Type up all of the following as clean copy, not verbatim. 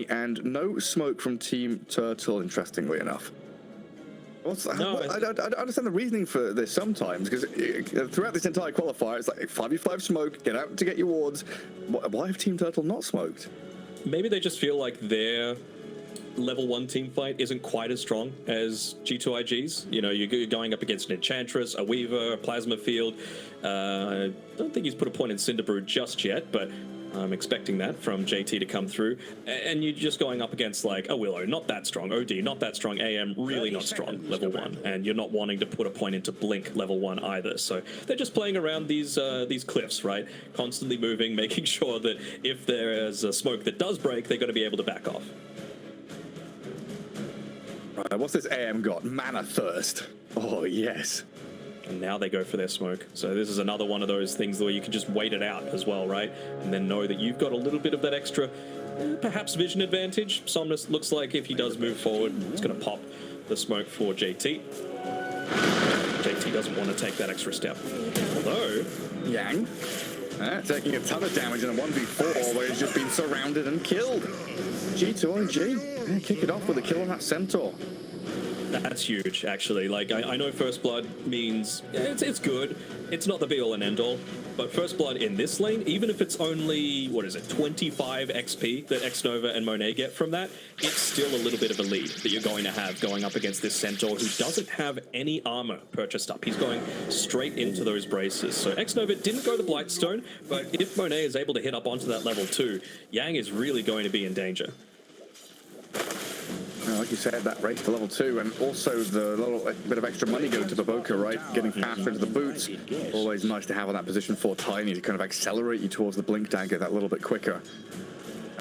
and no smoke from Team Turtle, interestingly enough. I don't understand the reasoning for this sometimes, because throughout this entire qualifier, it's like 5v5 smoke, get out to get your wards. Why have Team Turtle not smoked? Maybe they just feel like their level 1 team fight isn't quite as strong as G2IG's. You know, you're going up against an Enchantress, a Weaver, a Plasma Field. I don't think he's put a point in Cinderbrew just yet, but I'm expecting that from JT to come through. And you're just going up against like a Willow, not that strong, OD, not that strong, AM, really not strong, level 1. And you're not wanting to put a point into Blink level 1 either. So they're just playing around these cliffs, right? Constantly moving, making sure that if there's a smoke that does break, they're going to be able to back off. Right, what's this AM got? Mana Thirst. Oh, yes. And now they go for their smoke. So this is another one of those things where you can just wait it out as well, right? And then know that you've got a little bit of that extra, perhaps vision advantage. Somnus looks like if he does move forward, it's going to pop the smoke for JT. JT doesn't want to take that extra step. Although, Yang taking a ton of damage in a 1v4 where he's just been surrounded and killed. G2IG, kick it off with a kill on that Centaur. That's huge, actually. Like, I know First Blood means it's good. It's not the be-all and end-all. But First Blood in this lane, even if it's only, 25 XP that Xnova and Monet get from that, it's still a little bit of a lead that you're going to have going up against this Centaur who doesn't have any armor purchased up. He's going straight into those braces. So Xnova didn't go the Blightstone, but if Monet is able to hit up onto that level 2, Yang is really going to be in danger. Like you said, that race to level 2, and also the little bit of extra money going to Baboka, right? Getting faster into the boots. Always nice to have on that position for Tiny to kind of accelerate you towards the Blink Dagger that little bit quicker.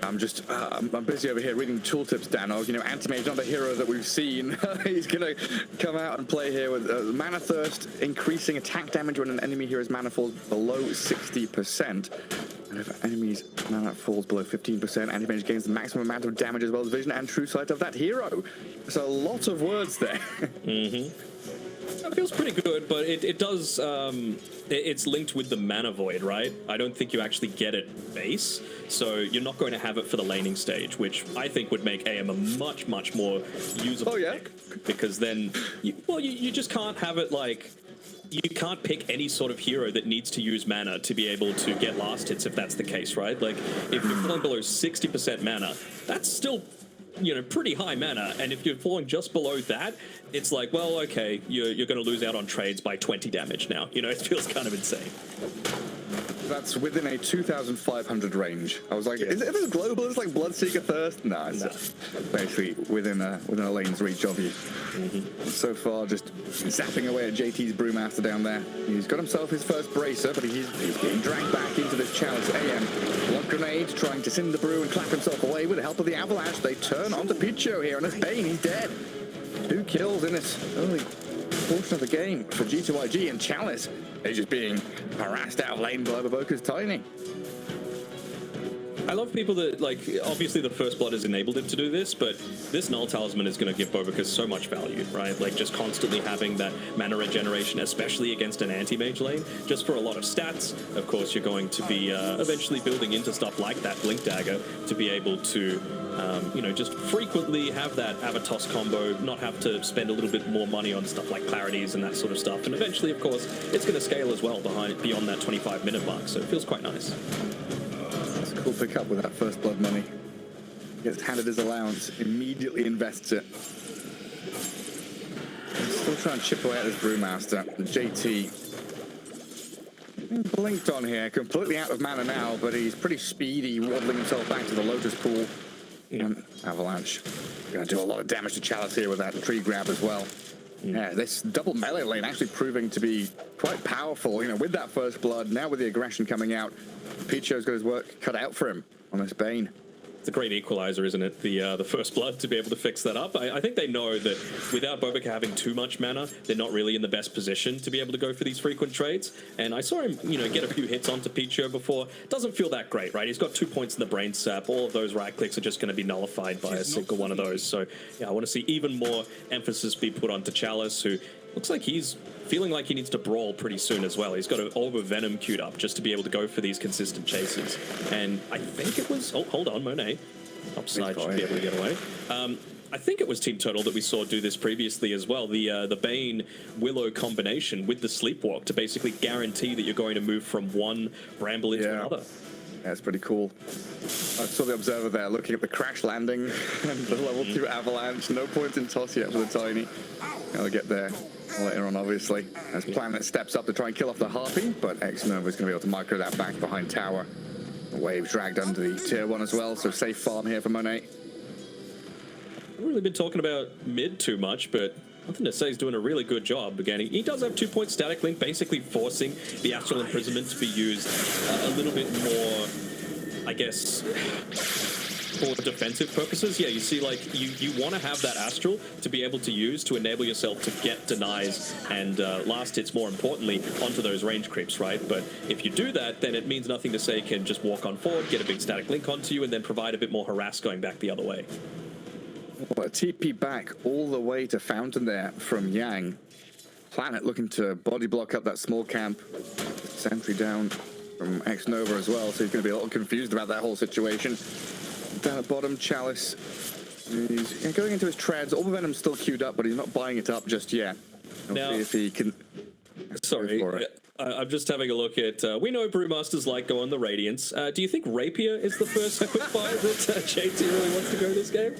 I'm busy over here reading tooltips, Danog. You know, Anti-Mage, not the hero that we've seen. He's going to come out and play here with Mana Thirst, increasing attack damage when an enemy hero's mana falls below 60%. And if enemy's mana falls below 15%, Anti-Mage gains the maximum amount of damage as well as vision and true sight of that hero. There's a lot of words there. That feels pretty good, but it does, it's linked with the Mana Void, right? I don't think you actually get it base, so you're not going to have it for the laning stage, which I think would make AM a much, much more usable pick, because then, you just can't have it like, you can't pick any sort of hero that needs to use mana to be able to get last hits if that's the case, right? Like, if you're falling below 60% mana, that's still, pretty high mana, and if you're falling just below that, it's like, well, okay, you're going to lose out on trades by 20 damage now. It feels kind of insane. That's within a 2,500 range. I was like, is it global? It's like Bloodseeker Thirst? No, it's basically within a lane's reach of you. So far, just zapping away at JT's Brewmaster down there. He's got himself his first bracer, but he's getting dragged back into this challenge. AM, blood grenade, trying to Cinderbrew and clap himself away with the help of the Avalanche. They turn onto Picho here, and it's Bane, he's dead. 2 kills in this early portion of the game for G2IG, and Chalice is just being harassed out of lane by Baboka's Tiny. I love people that, like, obviously the First Blood has enabled him to do this, but this Null Talisman is going to give Baboka so much value, right? Like, just constantly having that mana regeneration, especially against an anti-mage lane, just for a lot of stats. Of course, you're going to be eventually building into stuff like that Blink Dagger to be able to, just frequently have that Avatos combo, not have to spend a little bit more money on stuff like Clarities and that sort of stuff. And eventually, of course, it's going to scale as well beyond that 25-minute mark, so it feels quite nice. Cool pick up with that First Blood money. Gets handed his allowance, immediately invests it. He's still trying to chip away at this Brewmaster. JT blinked on here, completely out of mana now, but he's pretty speedy, waddling himself back to the Lotus Pool. And Avalanche gonna do a lot of damage to Chalice here with that tree grab as well. Yeah, this double melee lane actually proving to be quite powerful, with that First Blood, now with the aggression coming out. Picho's got his work cut out for him on this Bane. It's a great equalizer, isn't it? The First Blood to be able to fix that up. I think they know that without Baboka having too much mana, they're not really in the best position to be able to go for these frequent trades. And I saw him, get a few hits onto Picho before. Doesn't feel that great, right? He's got 2 points in the brain sap. All of those right clicks are just going to be nullified by a single one of those. So yeah, I want to see even more emphasis be put onto Chalice, who looks like he's feeling like he needs to brawl pretty soon as well. He's got an Orb of Venom queued up just to be able to go for these consistent chases. And I think it was... Oh, hold on, Monet. Upside should be able to get away. I think it was Team Turtle that we saw do this previously as well. The Bane Willow combination with the Sleepwalk to basically guarantee that you're going to move from one Bramble into another. Yeah, it's pretty cool. I saw the Observer there looking at the crash landing and the level 2 avalanche. No point in toss yet for the Tiny. I'll get there later on, obviously, as Planet steps up to try and kill off the Harpy, but X-Nova is going to be able to micro that back behind tower. The Wave dragged under the tier 1 as well, so safe farm here for Monet. Haven't really been talking about mid too much, but nothing to say he's doing a really good job again. He does have 2-point static link, basically forcing the Astral Imprisonment to be used a little bit more, I guess, for defensive purposes. Yeah, you see, like, you want to have that Astral to be able to use to enable yourself to get denies and last hits, more importantly, onto those range creeps, right? But if you do that, then it means nothing to say can just walk on forward, get a big static link onto you, and then provide a bit more harass going back the other way. Well, a TP back all the way to Fountain there from Yang. Planet looking to body block up that small camp. Sentry down from X-Nova as well, so he's going to be a little confused about that whole situation. Down at bottom, Chalice. He's going into his treads. All the Venom's still queued up, but he's not buying it up just yet. We'll see if he can... Sorry, I'm just having a look at... we know Brewmasters like going the Radiance. Do you think Rapier is the first quickfire that JT really wants to go this game?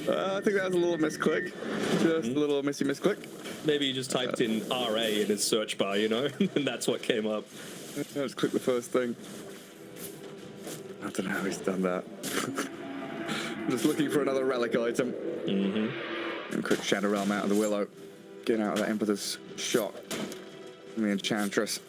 I think that was a little misclick. Just a little misclick. Maybe he just typed in RA in his search bar, you know, and that's what came up. Let's click the first thing. I don't know how he's done that. Just looking for another relic item. And quick Shadow Realm out of the Willow. Get out of that Impetus shot. And the Enchantress.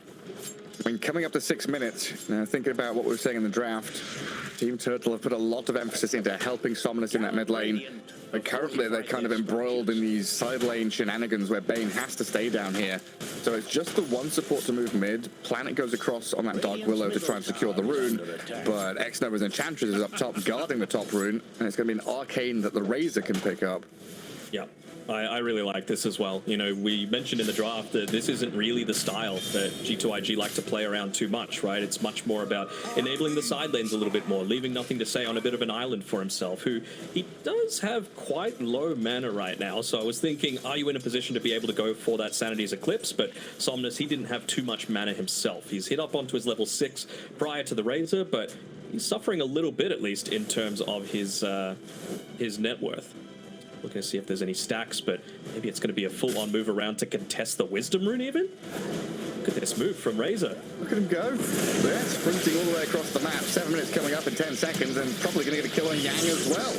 I mean, coming up to 6 minutes, thinking about what we were saying in the draft, Team Turtle have put a lot of emphasis into helping Somnus in that mid lane. But currently, they're kind of embroiled in these side lane shenanigans where Bane has to stay down here. So it's just the one support to move mid. Planet goes across on that Dark Willow to try and secure the rune. But X-Nova's Enchantress is up top guarding the top rune. And it's going to be an Arcane that the Razor can pick up. Yeah. I really like this as well. You know, we mentioned in the draft that this isn't really the style that G2IG like to play around too much, right? It's much more about enabling the side lanes a little bit more, leaving nothing to say on a bit of an island for himself, who he does have quite low mana right now. So I was thinking, are you in a position to be able to go for that Sanity's Eclipse? But Somnus, he didn't have too much mana himself. He's hit up onto his level 6 prior to the Razor, but he's suffering a little bit, at least, in terms of his net worth. Looking to see if there's any stacks, but maybe it's going to be a full-on move around to contest the Wisdom Rune even? Look at this move from Razor. Look at him go. They're sprinting all the way across the map. 7 minutes coming up in 10 seconds, and probably going to get a kill on Yang as well.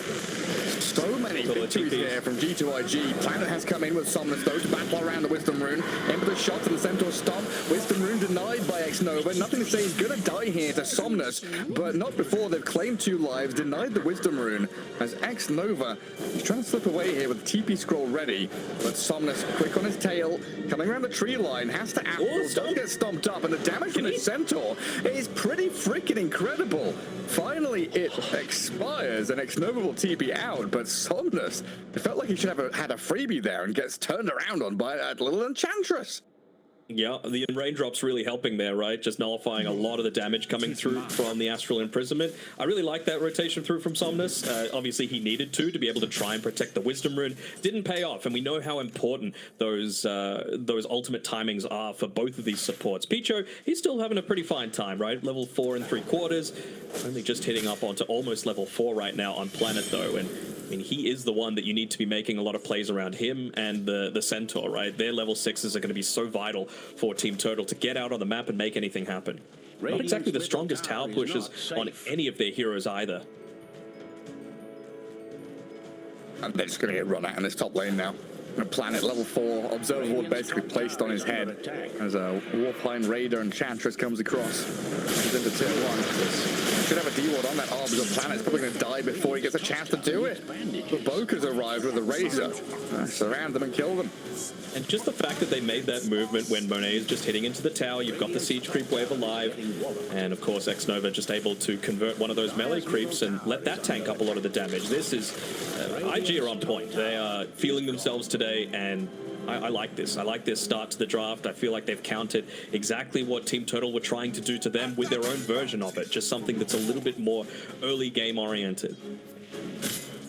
So many victories here from G2IG. Planet has come in with Somnus, though, to battle around the Wisdom Rune. Impetus shot to the Centaur stomp. Wisdom Rune denied by X-Nova. Nothing to say he's going to die here to Somnus, but not before they've claimed 2 lives, denied the Wisdom Rune. As X-Nova, he's trying to slip away here with the TP scroll ready, but Somnus, quick on his tail, coming around the tree line, has to apple, does get stomped up, and the damage from the Centaur is pretty freaking incredible. Finally, it expires, and X-Nova will TP out, but Somnus, it felt like he should have had a freebie there and gets turned around on by that little Enchantress. Yeah, the raindrops really helping there, right? Just nullifying a lot of the damage coming through from the Astral Imprisonment. I really like that rotation through from Somnus. Obviously, he needed to be able to try and protect the Wisdom Rune. Didn't pay off, and we know how important those ultimate timings are for both of these supports. Picho, he's still having a pretty fine time, right? Level 4 3/4. Only just hitting up onto almost level 4 right now on Planet, though, and I mean, he is the one that you need to be making a lot of plays around him and the Centaur, right? Their level 6s are going to be so vital for Team Turtle to get out on the map and make anything happen. Not exactly the strongest tower pushes on any of their heroes either. And they're just going to get run out in this top lane now. Planet level 4, Observer Ward basically placed on his head as a Warpine Raider and Enchantress comes across. He's into tier 1. Should have a D-Ward on that Obs, or Planet's probably going to die before he gets a chance to do it. The Boker's arrived with a Razor. Surround them and kill them. And just the fact that they made that movement when Monet is just hitting into the tower, you've got the Siege Creep wave alive, and of course X-Nova just able to convert one of those melee creeps and let that tank up a lot of the damage. This is... IG are on point. They are feeling themselves today, and I like this. I like this start to the draft. I feel like they've countered exactly what Team Turtle were trying to do to them with their own version of it. Just something that's a little bit more early game oriented.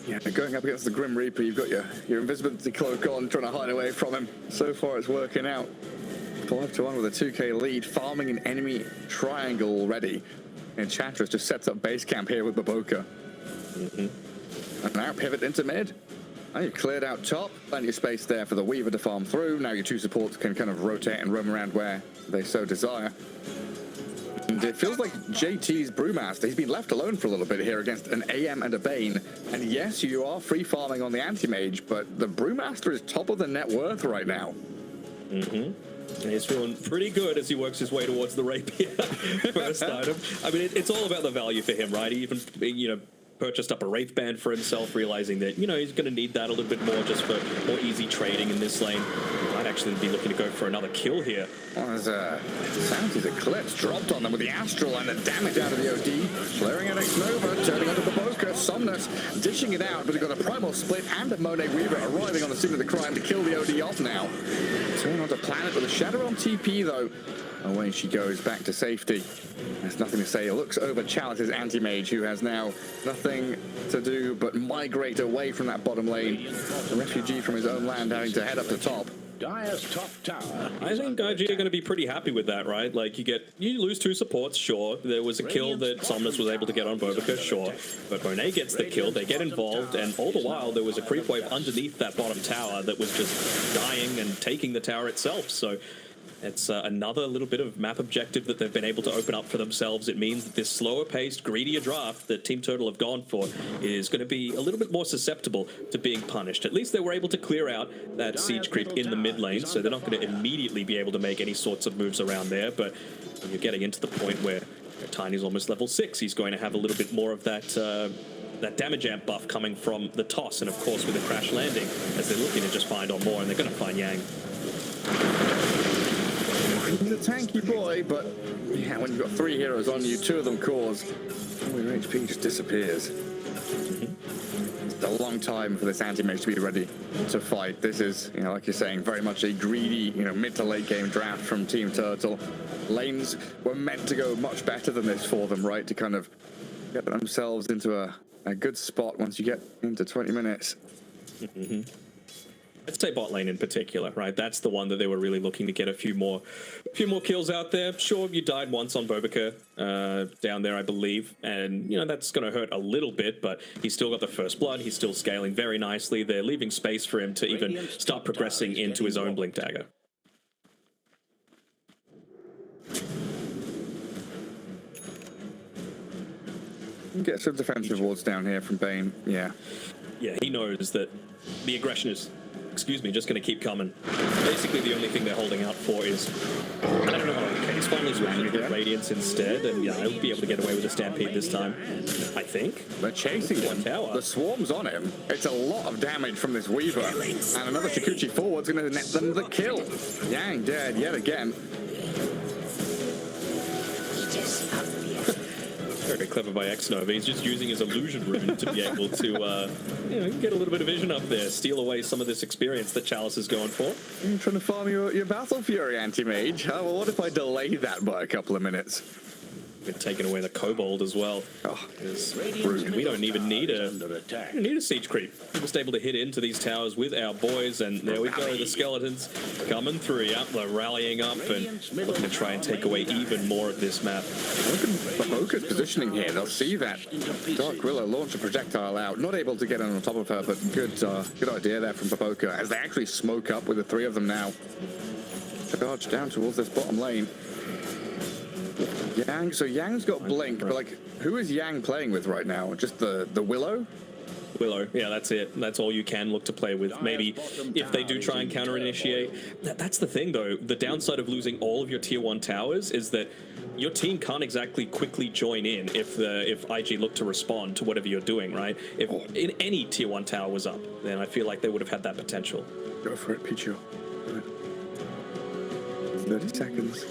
Yeah, going up against the Grim Reaper, you've got your invisibility cloak on, trying to hide away from him. So far, it's working out. 5-1 with a 2k lead, farming an enemy triangle already. And Chatras just sets up base camp here with Baboka. And now pivot into mid. Now you've cleared out top, plenty of space there for the Weaver to farm through. Now your two supports can kind of rotate and roam around where they so desire. And it feels like JT's Brewmaster, he's been left alone for a little bit here against an AM and a Bane. And yes, you are free farming on the Anti-Mage, but the Brewmaster is top of the net worth right now. He's feeling pretty good as he works his way towards the rapier. First item. I mean, it's all about the value for him, right? He even, purchased up a Wraith Band for himself, realizing that, he's going to need that a little bit more just for more easy trading in this lane. Might actually be looking to go for another kill here. Well, there's sounds his Eclipse dropped on them with the Astral and the damage out of the OD. Flaring out X-Nova, turning onto the Baboka, Somnus dishing it out, but he's got a Primal Split and a Monet Weaver arriving on the scene of the crime to kill the OD off now. Turn onto Planet with a Shadow on TP though. Away she goes back to safety. There's nothing to say. Looks over Chalice's Anti-Mage, who has now nothing to do but migrate away from that bottom lane. The refugee from his own land having to head up the top. Dire's top tower. I think IG are going to be pretty happy with that, right? Like, you lose two supports, sure. There was a kill that Somnus was able to get on Bobica, sure. But Monet gets the kill, they get involved, and all the while there was a creep wave underneath that bottom tower that was just dying and taking the tower itself. So it's another little bit of map objective that they've been able to open up for themselves. It means that this slower paced, greedier draft that Team Turtle have gone for is going to be a little bit more susceptible to being punished. At least they were able to clear out that siege creep in the mid lane, so they're not going to immediately be able to make any sorts of moves around there. But when you're getting into the point where Tiny's almost level 6, he's going to have a little bit more of that that damage amp buff coming from the toss, and of course with the crash landing, as they're looking to just find on more, and they're going to find Yang. He's a tanky boy, but yeah, when you've got 3 heroes on you, 2 of them cause, all your HP just disappears. It's a long time for this Anti-Mage to be ready to fight. This is, like you're saying, very much a greedy, mid to late game draft from Team Turtle. Lanes were meant to go much better than this for them, right? To kind of get themselves into a good spot once you get into 20 minutes. I'd say bot lane in particular, right? That's the one that they were really looking to get a few more kills out there. Sure, you died once on Bobica down there, I believe, and that's going to hurt a little bit, but he's still got the first blood. He's still scaling very nicely. They're leaving space for him to even start progressing into his own Blink Dagger. Get some defensive wards down here from Bane. Yeah, he knows that the aggression is, just going to keep coming. Basically, the only thing they're holding out for is, I don't know, okay, he's finally switching to Radiance instead, and he'll be able to get away with a Stampede this time, I think. They're chasing him. Tower. The swarm's on him. It's a lot of damage from this Weaver. And another Shikuchi forward's going to net them the kill. Yang dead yet again. Very clever by X-Nova. He's just using his illusion rune to be able to, get a little bit of vision up there, steal away some of this experience that Chalice is going for. You're trying to farm your Battle Fury Anti-Mage. Oh, well, what if I delay that by a couple of minutes? Been taking away the Kobold as well. Oh, We don't even need a siege creep. We're just able to hit into these towers with our boys, and there we go, the skeletons coming through. Yep, they're rallying up and looking to try and take away even more of this map. Look at Baboka's positioning here. They'll see that Dark Willow launch a projectile out. Not able to get on top of her, but good idea there from Baboka as they actually smoke up with the 3 of them now. Charge down towards this bottom lane. Yang, so Yang's got Blink, but like, who is Yang playing with right now? Just the Willow? Willow, yeah, that's it. That's all you can look to play with. Maybe if they do try and counter-initiate. That's the thing, though. The downside of losing all of your Tier 1 towers is that your team can't exactly quickly join in if IG look to respond to whatever you're doing, right? If in any Tier 1 tower was up, then I feel like they would have had that potential. Go for it, Pichu. 30 seconds.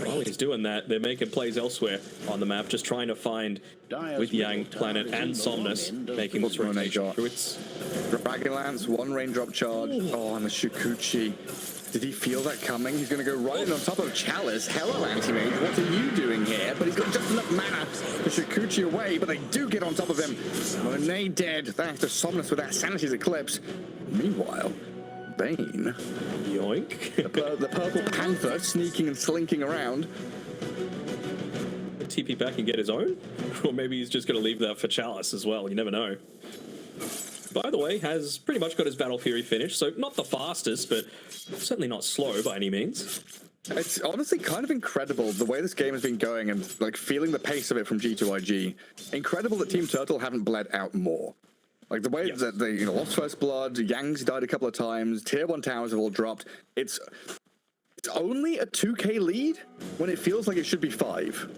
While he's doing that, they're making plays elsewhere on the map, just trying to find with Yang, Planet, and Somnus, making this rotation through its... Dragonlance, 1 raindrop charge. Oh, and the Shikuchi. Did he feel that coming? He's going to go right in on top of Chalice. Hello, Anti-Mage, what are you doing here? But he's got just enough mana to Shikuchi away, but they do get on top of him. Monet dead, thanks to Somnus with that Sanity's Eclipse. Meanwhile, Bane. Yoink. The Purple Panther sneaking and slinking around. TP back and get his own? Or maybe he's just going to leave that for Chalice as well. You never know. By the way, has pretty much got his Battle Fury finished, so not the fastest, but certainly not slow by any means. It's honestly kind of incredible the way this game has been going and like feeling the pace of it from G2IG. Incredible that Team Turtle haven't bled out more. Like the way that they lost First Blood, Yang's died a couple of times, Tier 1 towers have all dropped. It's only a 2k lead when it feels like it should be 5.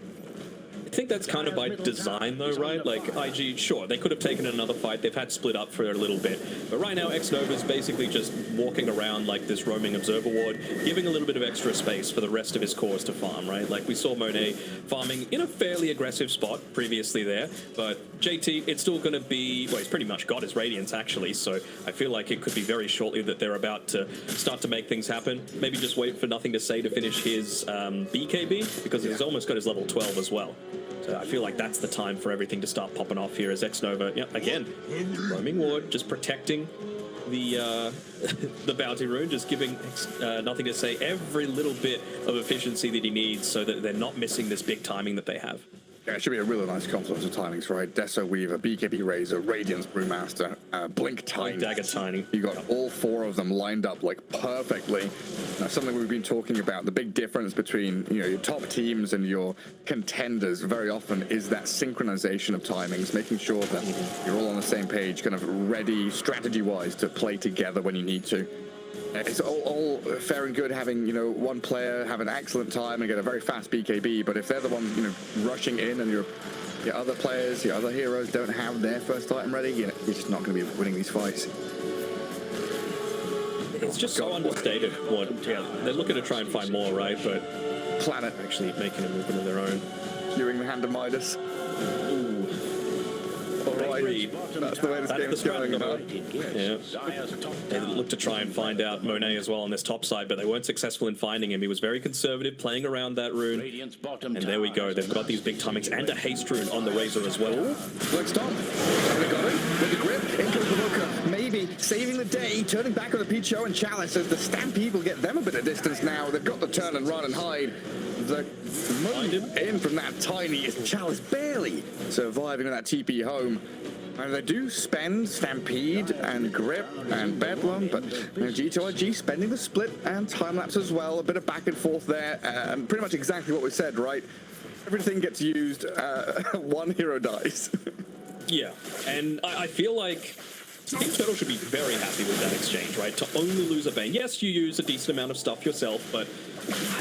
I think that's kind of by design though, right? Like IG, sure, they could have taken another fight. They've had split up for a little bit. But right now, X-Nova is basically just walking around like this roaming observer ward, giving a little bit of extra space for the rest of his cores to farm, right? Like we saw Monet farming in a fairly aggressive spot previously there. But JT, it's still going to be, well, he's pretty much got his Radiance actually. So I feel like it could be very shortly that they're about to start to make things happen. Maybe just wait for Nothing to Say to finish his BKB because he's almost got his level 12 as well. So I feel like that's the time for everything to start popping off here as X-Nova, again, roaming ward, just protecting the the bounty rune, just giving Nothing to Say every little bit of efficiency that he needs so that they're not missing this big timing that they have. Yeah, it should be a really nice confluence of timings, right? Deso Weaver, BKB Razor, Radiance Brewmaster, Blink Tiny. Dagger Tiny. You got all 4 of them lined up like perfectly. Now, something we've been talking about, the big difference between your top teams and your contenders very often is that synchronization of timings, making sure that you're all on the same page, kind of ready strategy-wise to play together when you need to. It's all fair and good having, one player have an excellent time and get a very fast BKB, but if they're the ones, rushing in and your other players, your other heroes don't have their first item ready, you're just not going to be winning these fights. It's just so understated. They're looking to try and find more, right? But Planet actually making a movement of their own. Queuing the Hand of Midas. Ooh. Alright, that's the way this game is going. Yeah. They looked to try and find out Monet as well on this top side, but they weren't successful in finding him. He was very conservative, playing around that rune. And there we go. They've got these big timings and a haste rune on the Razor as well. Let's stop. They got it with the grip into the Provoker. Maybe saving the day, turning back on the Picho and Chalice as the Stampede will get them a bit of distance now. They've got the turn and run and hide. The money in from that Tiny is Chalice barely surviving with that TP home. And they do spend Stampede and Grip and Bedlam, but G2IG spending the split and time lapse as well. A bit of back and forth there, and pretty much exactly what we said, right? Everything gets used, one hero dies. Yeah, and I feel like Team Turtle should be very happy with that exchange, right? To only lose a Bane. Yes, you use a decent amount of stuff yourself, but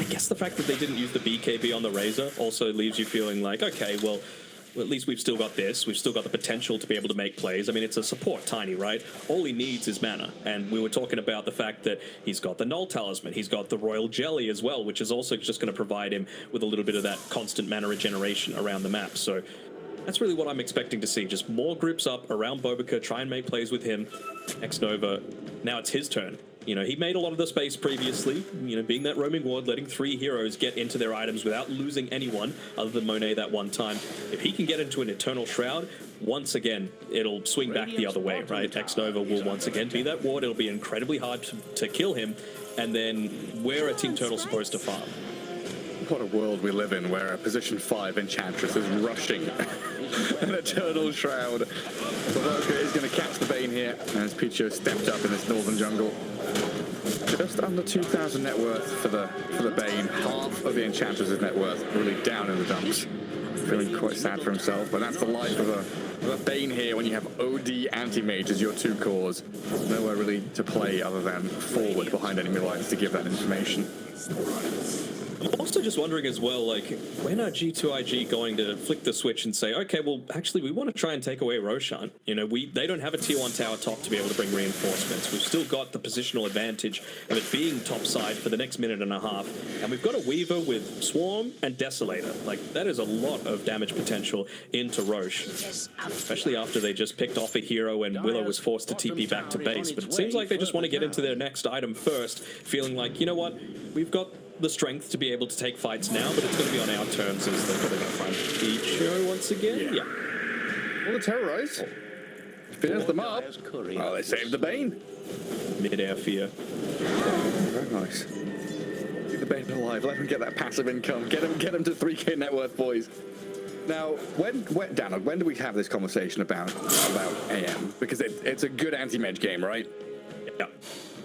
I guess the fact that they didn't use the BKB on the Razor also leaves you feeling like, okay, well, at least we've still got this. We've still got the potential to be able to make plays. I mean, it's a support Tiny, right? All he needs is mana. And we were talking about the fact that he's got the Null Talisman. He's got the Royal Jelly as well, which is also just going to provide him with a little bit of that constant mana regeneration around the map. So that's really what I'm expecting to see. Just more groups up around Bobica, try and make plays with him. X-Nova, now it's his turn. He made a lot of the space previously, being that roaming ward, letting 3 heroes get into their items without losing anyone other than Monet that one time. If he can get into an Eternal Shroud, once again, it'll swing back the other way, right? X-Nova will once again be that ward. It'll be incredibly hard to kill him. And then where are Team Turtle supposed to farm? What a world we live in where a position 5 Enchantress is rushing an Eternal Shroud. Provoker is going to catch the Bane here as Picho stepped up in this northern jungle. Just under 2,000 net worth for the Bane. Half of the Enchantress' net worth really down in the dumps. Feeling quite sad for himself, but that's the life of a Bane here when you have OD Anti-Mage as your 2 cores. Nowhere really to play other than forward behind enemy lines to give that information. I'm also just wondering as well, like, when are G2IG going to flick the switch and say, okay, well, actually, we want to try and take away Roshan. You know, they don't have a tier 1 tower top to be able to bring reinforcements. We've still got the positional advantage of it being topside for the next minute and a half. And we've got a Weaver with Swarm and Desolator. Like, that is a lot of damage potential into Roche, especially after they just picked off a hero and Willow was forced to TP back to base. But it seems like they just want to get into their next item first, feeling like, you know what, we've got the strength to be able to take fights now, but it's going to be on our terms as they're probably going to find Icho once again. Yeah. Well, the Terrorize. Fears them up. Oh, they saved the Bane. Mid-air fear. Very nice. Keep the Bane alive. Let him get that passive income. Get him to 3K net worth, boys. Now, Daniel, when do we have this conversation about AM? Because it's a good anti-mage game, right? Yeah.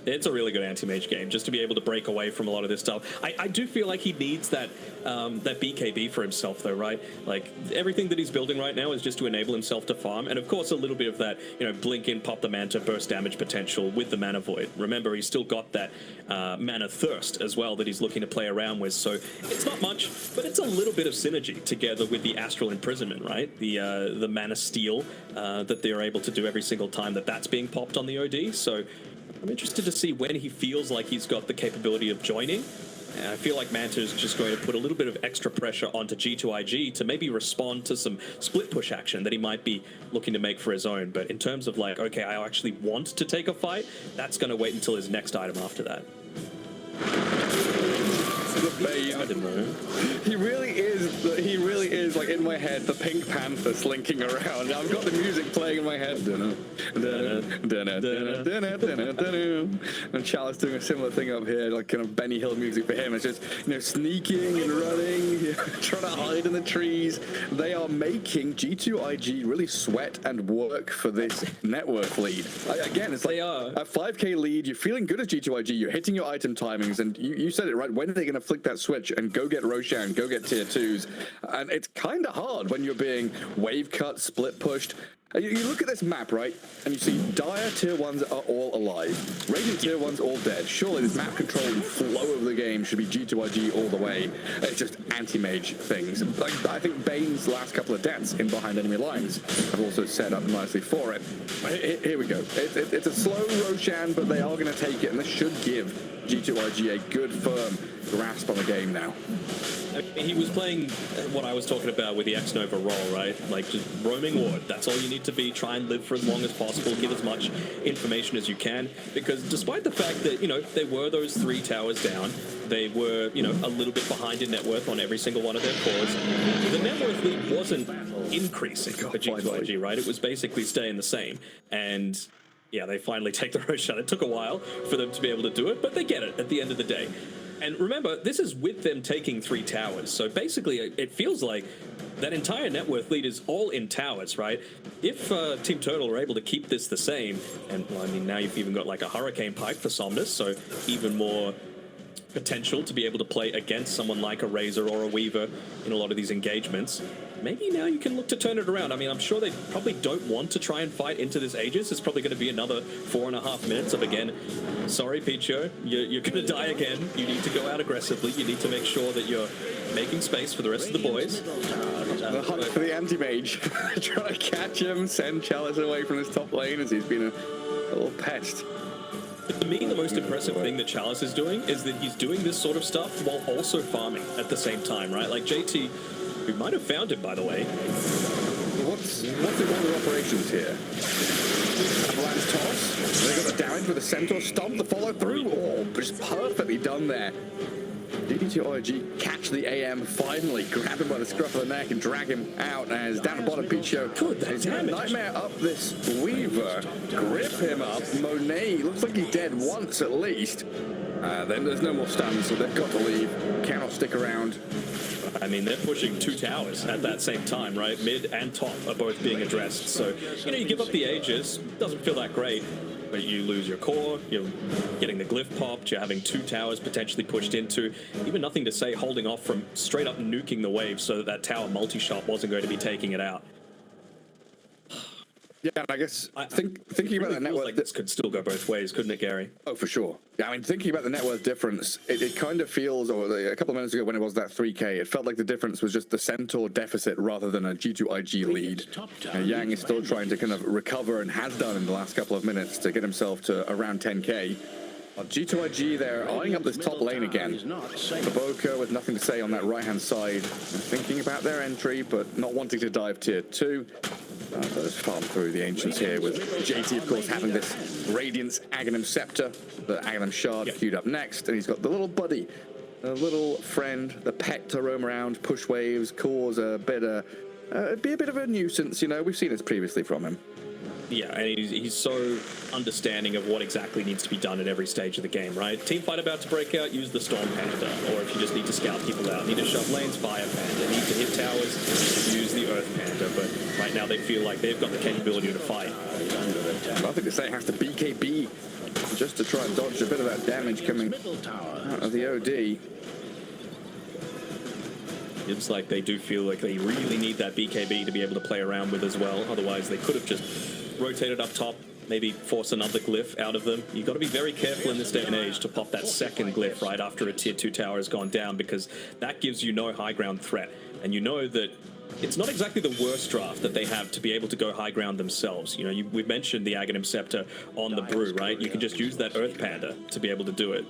It's a really good anti-mage game, just to be able to break away from a lot of this stuff. I do feel like he needs that that BKB for himself, though, right? Like, everything that he's building right now is just to enable himself to farm, and of course a little bit of that, you know, blink in, pop the Manta, burst damage potential with the Mana Void. Remember, he's still got that Mana Thirst as well that he's looking to play around with, so it's not much, but it's a little bit of synergy together with the Astral Imprisonment, right? The Mana Steal that they're able to do every single time that's being popped on the OD, so I'm interested to see when he feels like he's got the capability of joining. And I feel like Manta is just going to put a little bit of extra pressure onto G2IG to maybe respond to some split push action that he might be looking to make for his own. But in terms of like, okay, I actually want to take a fight, that's going to wait until his next item after that. I didn't know. He really is like in my head the Pink Panther slinking around. I've got the music playing in my head. And Chalice doing a similar thing up here, like kind of Benny Hill music for him. It's just, you know, sneaking and running, trying to hide in the trees. They are making G2IG really sweat and work for this network lead. Again, it's like a 5K lead. You're feeling good as G2IG. You're hitting your item timings, and you said it right. When are they going to flick that switch and go get Roshan, go get tier 2s? And it's kind of hard when you're being wave cut, split pushed. You look at this map, right, and you see Dire tier 1s are all alive. Radiant tier 1s all dead. Surely this map control and flow of the game should be G2IG all the way. It's just anti-mage things. Like, I think Bane's last couple of deaths in behind enemy lines have also set up nicely for it. Here we go. It's a slow Roshan, but they are going to take it, and this should give G2IG a good, firm grasp on the game now. I mean, he was playing what I was talking about with the X-Nova role, right? Like, just roaming ward. That's all you need to be. Try and live for as long as possible. Give as much information as you can. Because despite the fact that, you know, there were those 3 towers down, they were, you know, a little bit behind in net worth on every single one of their cores. The net worth lead wasn't increasing for G2IG, right? It was basically staying the same. And yeah, they finally take the Roshan. It took a while for them to be able to do it, but they get it at the end of the day. And remember, this is with them taking 3 towers. So basically, it feels like that entire net worth lead is all in towers, right? If Team Turtle are able to keep this the same, and well, I mean, now you've even got like a Hurricane Pike for Somnus, so even more potential to be able to play against someone like a Razor or a Weaver in a lot of these engagements. Maybe now you can look to turn it around. I mean, I'm sure they probably don't want to try and fight into this Aegis. It's probably going to be another 4.5 minutes of, again, sorry, Picho, you're going to die again. You need to go out aggressively. You need to make sure that you're making space for the rest of the boys. The hunt for the anti-mage. Trying to catch him, send Chalice away from his top lane as he's been a little pest. To me, the most impressive thing that Chalice is doing is that he's doing this sort of stuff while also farming at the same time, right? Like JT, we might have found him, by the way. What's the order of operations here? Avalanche toss. They got the damage with the Centaur stomp, the follow through. Oh, just perfectly done there. G2IG catch the AM finally, grab him by the scruff of the neck and drag him out as down the bottom Picho. He's got a nightmare up this Weaver. Grip him up. Monet looks like he's dead once at least. Then there's no more stuns, so they've got to leave. Cannot stick around. I mean, they're pushing 2 towers at that same time, right? Mid and top are both being addressed. So, you know, you give up the Aegis, doesn't feel that great, but you lose your core, you're getting the glyph popped, you're having 2 towers potentially pushed into, even nothing to say holding off from straight up nuking the wave so that tower multi-shot wasn't going to be taking it out. Yeah, and I guess thinking about the net worth, like this could still go both ways, couldn't it, Gary? oh, for sure. Yeah, I mean, thinking about the net worth difference, it kind of feels, or a couple of minutes ago when it was that 3K, it felt like the difference was just the Centaur deficit rather than a G2IG lead. Yang is still trying to kind of recover and has done in the last couple of minutes to get himself to around 10K. G2IG, they're eyeing up this top lane again. Baboka with nothing to say on that right-hand side, thinking about their entry, but not wanting to dive tier 2. Let's farm through the Ancients here, with JT, of course, having this Radiance Aghanim Scepter, the Aghanim Shard queued up next, and he's got the little buddy, the little friend, the pet to roam around, push waves, cause be a bit of a nuisance, you know, we've seen this previously from him. Yeah, and he's so understanding of what exactly needs to be done at every stage of the game, right? Teamfight about to break out, use the Storm Panda. Or if you just need to scout people out, need to shove lanes, Fire Panda. Need to hit towers, use the Earth Panda. But right now they feel like they've got the capability to fight. Nothing to say, it has to BKB just to try and dodge a bit of that damage coming out of the OD. It's like they do feel like they really need that BKB to be able to play around with as well. Otherwise, they could have just rotated up top, maybe force another glyph out of them. You've got to be very careful in this day and age to pop that second glyph right after a tier 2 tower has gone down, because that gives you no high ground threat. And you know that it's not exactly the worst draft that they have to be able to go high ground themselves. You know, we mentioned the Aghanim Scepter on the Brew, right? You can just use that Earth Panda to be able to do it.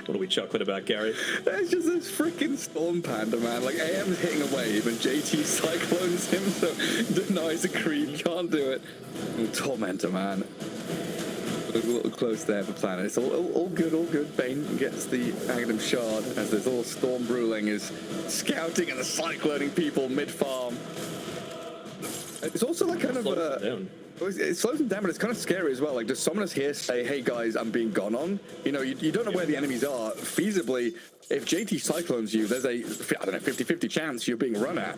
What are we chuckling about, Gary? It's just this freaking Storm Panda, man. Like, AM's hitting a wave and JT cyclones him, so denies a creep, can't do it. And Tormentor, man. A little close there for Planet. It's all good, all good. Bane gets the Aghanim Shard as this little Storm Bruling is scouting and cycloning people mid-farm. It's also like kind of it slows them down, but it's kind of scary as well. Like, does someone here say, hey guys, I'm being gone on? You know, you don't know where the enemies are. Feasibly, if JT cyclones you, there's a, I don't know, 50-50 chance you're being run at.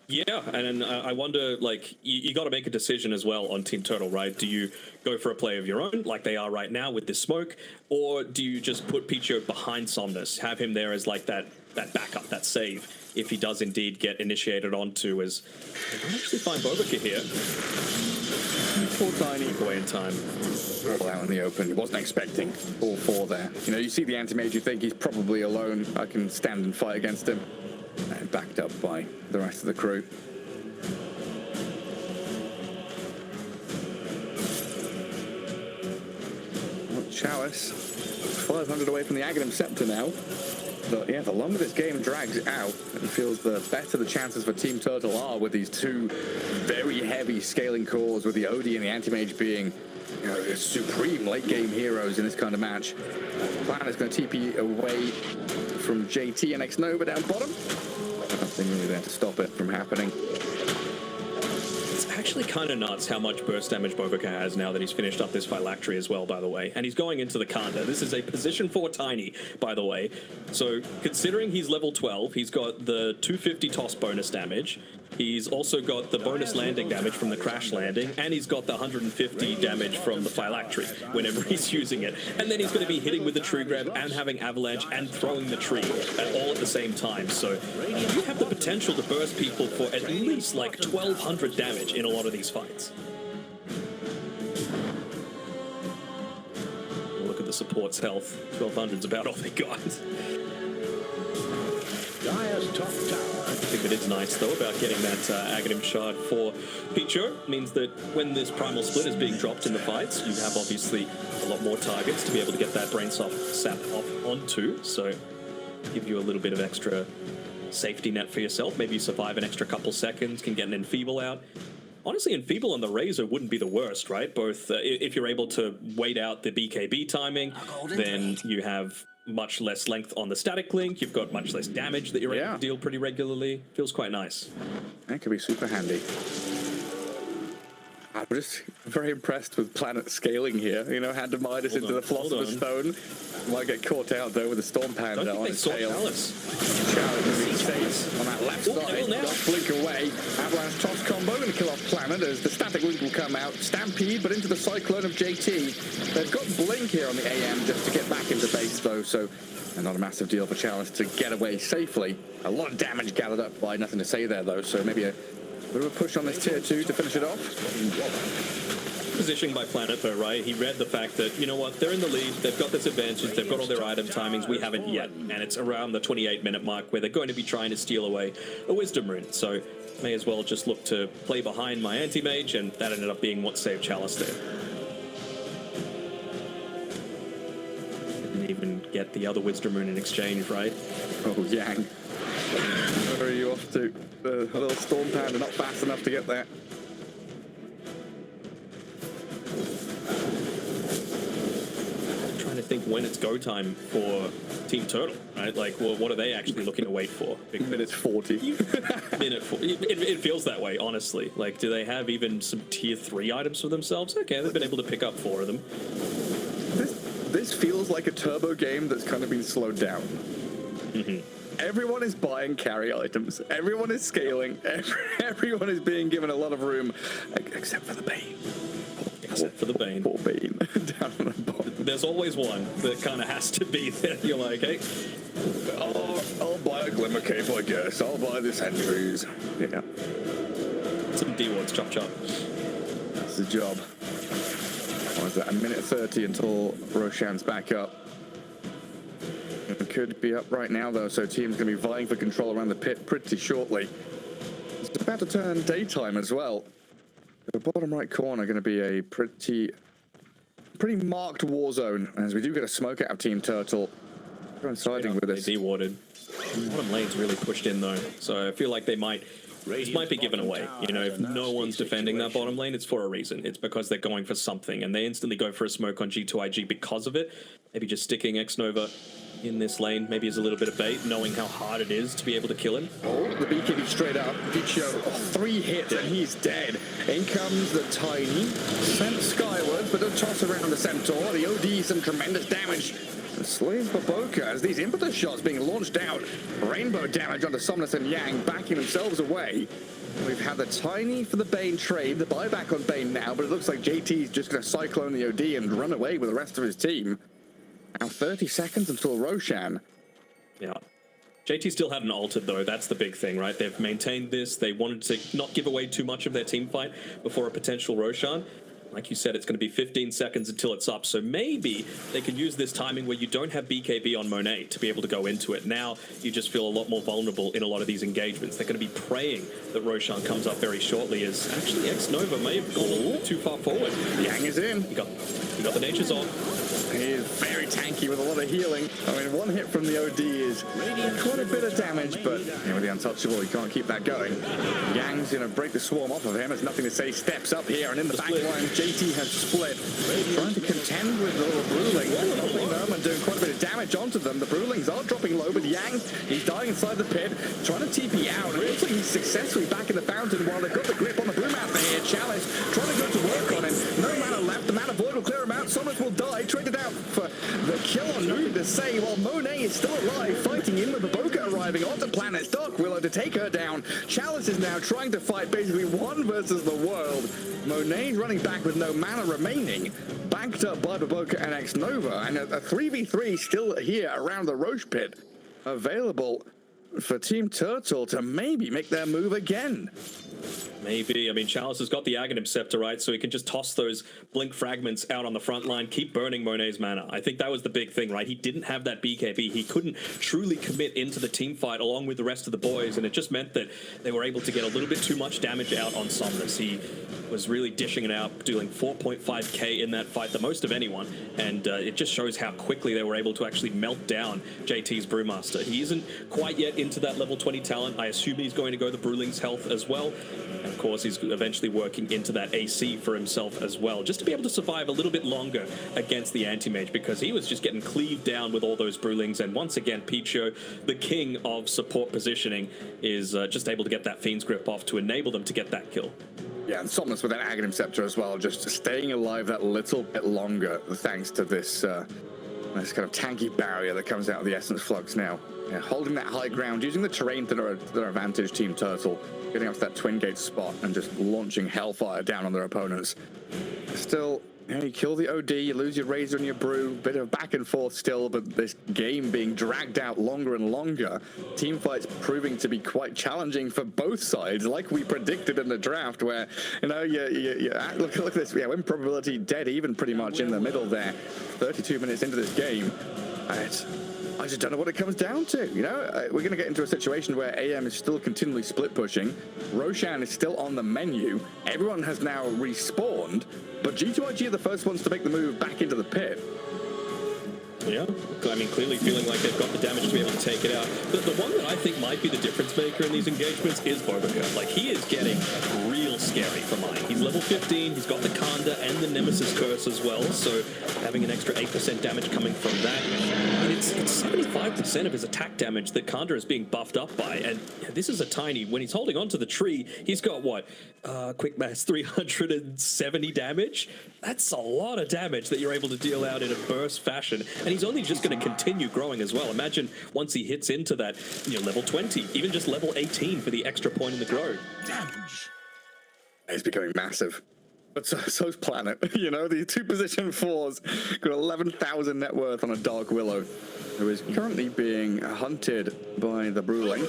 Yeah, and I wonder, like, you got to make a decision as well on Team Turtle, right? Do you go for a play of your own, like they are right now with this smoke, or do you just put Picho behind Somnus, have him there as like that backup, that save, if he does indeed get initiated onto? As I can actually find Bobica here. Poor Tiny, away in time. All out in the open. He wasn't expecting all four there. You know, you see the anti-mage, you think he's probably alone. I can stand and fight against him. And backed up by the rest of the crew. Well, Chalice, 500 away from the Aghanim Scepter now. But yeah, the longer this game drags out, it feels the better the chances for Team Turtle are with these two very heavy scaling cores, with the OD and the anti-mage being, you know, supreme late game heroes in this kind of match. Plan is going to TP away from JT and X-Nova down bottom. Nothing really there to stop it from happening. It's actually kind of nuts how much burst damage Bobica has now that he's finished up this phylactery as well, by the way. And he's going into the Kanda. This is a position 4 Tiny, by the way. So considering he's level 12, he's got the 250 toss bonus damage. He's also got the bonus landing damage from the crash landing, and he's got the 150 damage from the phylactery whenever he's using it. And then he's going to be hitting with the tree grab and having avalanche and throwing the tree all at the same time. So you have the potential to burst people for at least like 1200 damage in a lot of these fights. Look at the support's health. 1200's about all they got. I think that it's nice, though, about getting that Aghanim Shard for Picho. Means that when this Primal Split is being dropped in the fights, you have obviously a lot more targets to be able to get that Brain Sap off onto. So give you a little bit of extra safety net for yourself. Maybe you survive an extra couple seconds, can get an Enfeeble out. Honestly, Enfeeble on the Razor wouldn't be the worst, right? Both, if you're able to wait out the BKB timing, then you have much less length on the static link. You've got much less damage that you're able to deal pretty regularly. Feels quite nice. That could be super handy. I'm just very impressed with Planet scaling here. You know, hand of Midas into the Philosopher's Stone. Might get caught out though with a Storm Panda on his tail. Chalice being safe on that left side. Does blink away. Avalanche toss combo going to kill off Planet as the static link will come out. Stampede, but into the Cyclone of JT. They've got blink here on the AM just to get back into base though, so not a massive deal for Chalice to get away safely. A lot of damage gathered up by nothing to say there though, so maybe a Bit of a push on this tier 2 to finish it off. Positioning by Planet though, right? He read the fact that, you know what, they're in the lead, they've got this advantage, they've got all their item timings, we haven't yet. And it's around the 28-minute mark where they're going to be trying to steal away a Wisdom Rune. So may as well just look to play behind my anti-mage, and that ended up being what saved Chalice there. Didn't even get the other Wisdom Rune in exchange, right? Oh, Yang. Where are you off to? A little Storm Panda, not fast enough to get there. Trying to think when it's go time for Team Turtle, right? Like, well, what are they actually looking to wait for? Minute 40. Minute 40. It feels that way, honestly. Like, do they have even some tier 3 items for themselves? Okay, they've been able to pick up 4 of them. This feels like a turbo game that's kind of been slowed down. Everyone is buying carry items. Everyone is scaling. Everyone is being given a lot of room, except for the Bane. Except for the Bane. Poor Bane. Down on the bottom. There's always one that kind of has to be there. You're like, hey. Oh, I'll buy a Glimmer Cape, I guess. I'll buy the Sentries. Yeah. Some D-wards, chop chop. That's the job. What is that? A minute 30 until Roshan's back up. It could be up right now, though, so team's going to be vying for control around the pit pretty shortly. It's about to turn daytime as well. The bottom right corner going to be a pretty marked war zone, as we do get a smoke out of Team Turtle coinciding with this. They de-warded. Bottom lane's really pushed in, though, so I feel like this might be given away. You know, if no one's defending that bottom lane, it's for a reason. It's because they're going for something, and they instantly go for a smoke on G2IG because of it. Maybe just sticking X-Nova in this lane maybe is a little bit of bait, knowing how hard it is to be able to kill him. Oh, the BKB straight up. Picho, 3 hits and he's dead. In comes the Tiny, sent skyward, but a toss around the Centaur. The OD, some tremendous damage. Slays Baboka as these impetus shots being launched out. Rainbow damage onto Somnus and Yang, backing themselves away. We've had the Tiny for the Bane trade, the buyback on Bane now, but it looks like JT's just going to cyclone the OD and run away with the rest of his team. Now 30 seconds until Roshan. Yeah. JT still hadn't altered, though. That's the big thing, right? They've maintained this. They wanted to not give away too much of their team fight before a potential Roshan. Like you said, it's going to be 15 seconds until it's up, so maybe they could use this timing where you don't have BKB on Monet to be able to go into it. Now you just feel a lot more vulnerable in a lot of these engagements. They're going to be praying that Roshan comes up very shortly, as actually X-Nova may have gone a little too far forward. Yang is in. He got the Nature's on. He is very tanky with a lot of healing. I mean, 1 hit from the OD is quite a bit of damage, but with the Untouchable, he can't keep that going. Yang's going to break the swarm off of him. Has nothing to say. Steps up here, and in the back line, JT has split. Trying to contend with the little Bruling. And doing quite a bit of damage onto them. The Brulings are dropping low, but Yang, he's dying inside the pit, trying to TP out. And it looks like he's successfully back in the fountain while they've got the grip on the Brewmaster here. Chalice trying to go to work on him. No mana left. The Mana Void will clear him out. Somers will die. Traded out for the kill on nothing to say, while Monet is still alive, fighting in with the Baboka arriving onto Planet's Dark Willow to take her down. Chalice is now trying to fight basically 1 versus the world. Monet's running back with no mana remaining, backed up by Baboka and X-Nova, and a 3v3 still here around the Roche pit, available for Team Turtle to maybe make their move again. Maybe. I mean, Chalice has got the Aghanim Scepter, right? So he can just toss those Blink fragments out on the front line, keep burning Monet's mana. I think that was the big thing, right? He didn't have that BKB. He couldn't truly commit into the team fight along with the rest of the boys, and it just meant that they were able to get a little bit too much damage out on Somnus. He was really dishing it out, doing 4.5k in that fight, the most of anyone, and it just shows how quickly they were able to actually melt down JT's Brewmaster. He isn't quite yet into that level 20 talent. I assume he's going to go the Brewling's health as well. And of course, he's eventually working into that AC for himself as well, just to be able to survive a little bit longer against the anti-mage, because he was just getting cleaved down with all those Brewlings. And once again, Picho, the king of support positioning, is just able to get that Fiend's Grip off to enable them to get that kill. Yeah, and Somnus with that Aghanim Scepter as well, just staying alive that little bit longer thanks to this this kind of tanky barrier that comes out of the Essence Flux now. Yeah, holding that high ground, using the terrain to their advantage, Team Turtle, getting up to that Twin Gate spot and just launching Hellfire down on their opponents. still, you know, you kill the OD, you lose your Razor and your Brew, bit of back and forth still, but this game being dragged out longer and longer. Team fights proving to be quite challenging for both sides, like we predicted in the draft, where, you know, look at this, win probability dead even pretty much in the middle there. 32 minutes into this game. I just don't know what it comes down to. You know, we're going to get into a situation where AM is still continually split pushing. Roshan is still on the menu. Everyone has now respawned, but G2IG are the first ones to make the move back into the pit. Yeah, I mean, clearly feeling like they've got the damage to be able to take it out. But the one that I think might be the difference maker in these engagements is Boboka. Like, he is getting real scary for mine. He's level 15, he's got the Kanda and the Nemesis Curse as well, so having an extra 8% damage coming from that. And it's 75% of his attack damage that Kanda is being buffed up by. And this is a tiny, when he's holding onto the tree, he's got what? Quick maths, 370 damage? That's a lot of damage that you're able to deal out in a burst fashion. And he's only just going to continue growing as well. Imagine once he hits into that, you know, level 20, even just level 18 for the extra point in the grow. Damage. He's becoming massive. But so's Planet. You know, the 2 position 4s got 11,000 net worth on a Dark Willow, who is currently being hunted by the Bruling.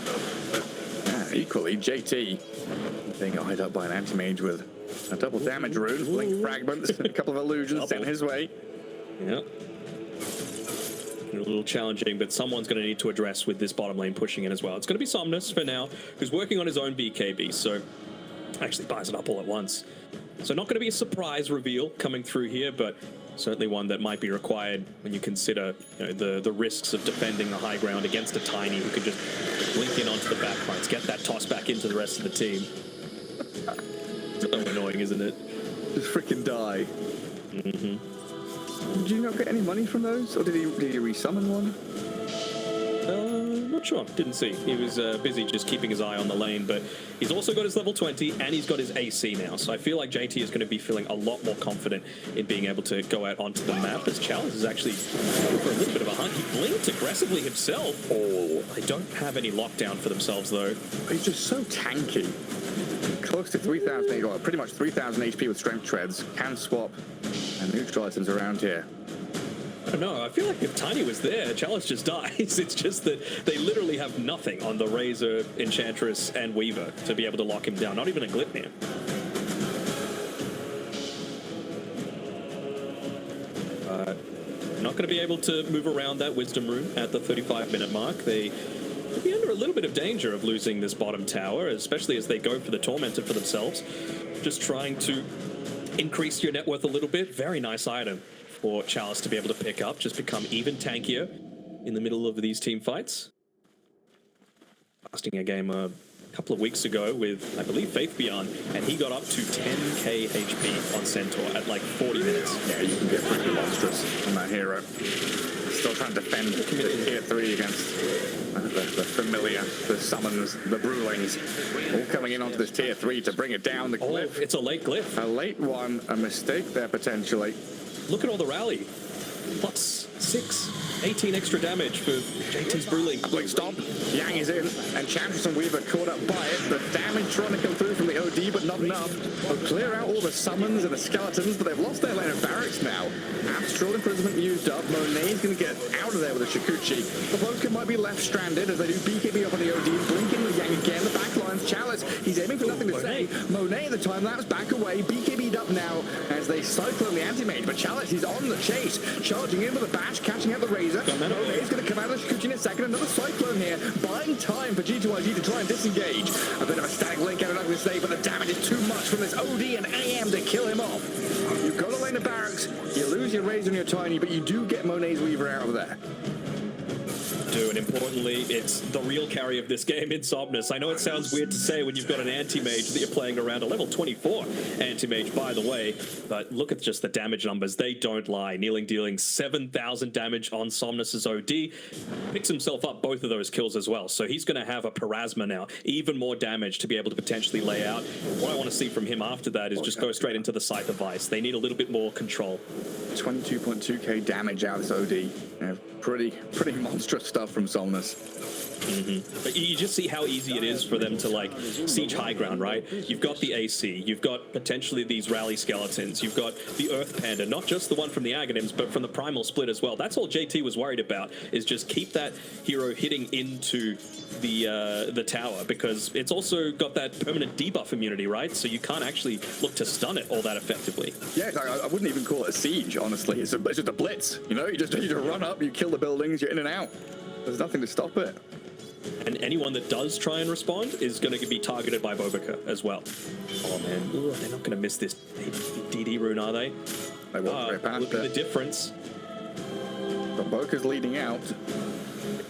Equally, JT being eyed up by an anti-mage with a double damage rune, blink fragments, and a couple of illusions sent his way. Yeah. A little challenging, but someone's going to need to address with this bottom lane pushing in as well. It's going to be Somnus for now, who's working on his own BKB, so actually buys it up all at once. So not going to be a surprise reveal coming through here, but certainly one that might be required when you consider, you know, the risks of defending the high ground against a Tiny who could just blink in onto the back lines, get that toss back into the rest of the team. So annoying, isn't it? Just freaking die. Did you not get any money from those, or did he resummon one? Not sure. Didn't see. He was busy just keeping his eye on the lane, but he's also got his level 20 and he's got his AC now. So I feel like JT is going to be feeling a lot more confident in being able to go out onto the map, as Chalice is actually going for a little bit of a hunt. He blinked aggressively himself. Oh, they don't have any lockdown for themselves though. He's just so tanky. Close to 3,000, or pretty much 3,000 HP with strength treads, can swap and neutralize items around here. I don't know. I feel like if Tiny was there, Chalice just dies. It's just that they literally have nothing on the Razor, Enchantress, and Weaver to be able to lock him down. Not even a Glitmere. Not going to be able to move around that Wisdom Rune at the 35-minute mark. They could be under a little bit of danger of losing this bottom tower, especially as they go for the Tormentor for themselves. Just trying to increase your net worth a little bit. Very nice item for Chalice to be able to pick up, just become even tankier in the middle of these team fights. Lasting a game a couple of weeks ago with, I believe, Faith Beyond, and he got up to 10k HP on Centaur at like 40 minutes. Yeah, you can get pretty monstrous on that hero. Still trying to defend the tier 3 against the familiar, the summons, the Brulings, all coming in onto this tier 3 to bring it down. The glyph. It's a late glyph. A late one, a mistake there potentially. Look at all the rally. Plus 18 extra damage for JT's Bruling. Blink stop, Yang is in, and Enchantress and Weaver caught up by it. The damage trying to come through from the OD, but not enough. They'll clear out all the summons and the skeletons, but they've lost their lane of barracks now. Astral Imprisonment used up. Monet's going to get out of there with a Shikuchi. The Boka might be left stranded as they do BKB up on the OD. Blink in with Yang again. The backlines. Chalice, he's aiming for nothing to say. Monet, the time lapse, back away. BKB'd up now as they cyclone the anti-mage, but Chalice, he's on the chase. Charging in with a bash, catching out the Razor. Monet's going to come out of the Shikuchi in a second. Another cyclone here. Buying time for G2IG to try and disengage. A bit of a static link out, I'm going to say, but the damage is too much from this OD and AM to kill him off. You've got a lane of barracks. You lose your Razor and your Tiny, but you do get Monet's Weaver out of there. And importantly, it's the real carry of this game in Somnus. I know it sounds weird to say when you've got an anti-mage that you're playing around, a level 24 anti-mage, by the way, but look at just the damage numbers. They don't lie. Kneeling dealing 7,000 damage on Somnus's OD. Picks himself up both of those kills as well, so he's going to have a Parasma now. Even more damage to be able to potentially lay out. What I want to see from him after that is just go straight into the Scythe of Ice. They need a little bit more control. 22.2k damage out of this OD. Yeah, pretty monstrous stuff from Somnus. But you just see how easy it is for them to like siege high ground, right? You've got the AC, you've got potentially these rally skeletons, you've got the Earth Panda, not just the one from the Aghanims, but from the Primal Split as well. That's all JT was worried about, is just keep that hero hitting into the tower, because it's also got that permanent debuff immunity, right? So you can't actually look to stun it all that effectively. Yeah, I wouldn't even call it a siege, honestly. It's just a blitz, you know? You just run up, you kill the buildings, you're in and out. There's nothing to stop it. And anyone that does try and respond is going to be targeted by Bobika as well. Oh man, ooh, they're not going to miss this DD rune, are they? They walk right past look at the difference. But Boka's leading out.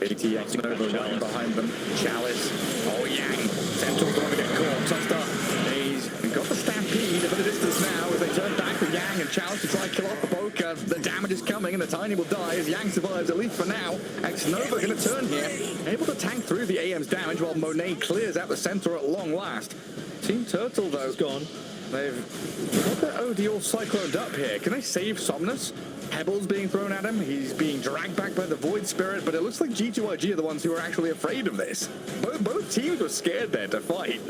ATX Nova right behind them. Chalice. Oh, Yang. Central's the one to get caught. Tough stuff. He's got the stampede a bit of distance now as they turn back with Yang and Chalice to try and kill off the Boka. The damage is coming and the Tiny will die as Yang survives, at least for now. X-Nova going to turn here. Able to tank through the AM's damage while Monet clears out the center at long last. Team Turtle, though, is gone. They've got their OD all cycloned up here. Can they save Somnus? Pebbles being thrown at him. He's being dragged back by the Void Spirit, but it looks like G2IG are the ones who are actually afraid of this. Both teams were scared there to fight.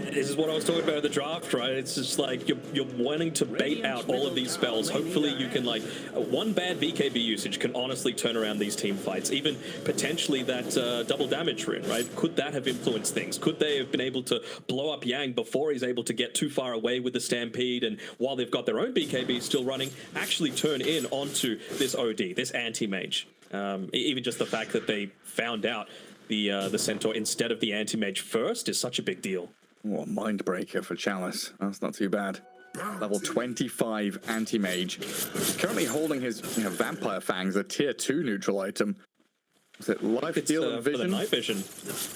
This is what I was talking about at the draft, right? It's just like you're wanting to bait out all of these spells. Hopefully you can, like, one bad BKB usage can honestly turn around these team fights. Even potentially that double damage rune, right? Could that have influenced things? Could they have been able to blow up Yang before he's able to get too far away with the Stampede, and while they've got their own BKB still running, actually turn in onto this OD, this anti-mage? Even just the fact that they found out the Centaur instead of the anti-mage first is such a big deal. Oh, mind breaker for Chalice. That's not too bad. Level 25 anti-mage. He's currently holding his Vampire Fangs, a tier 2 neutral item. Is it life steal and vision? For the night vision.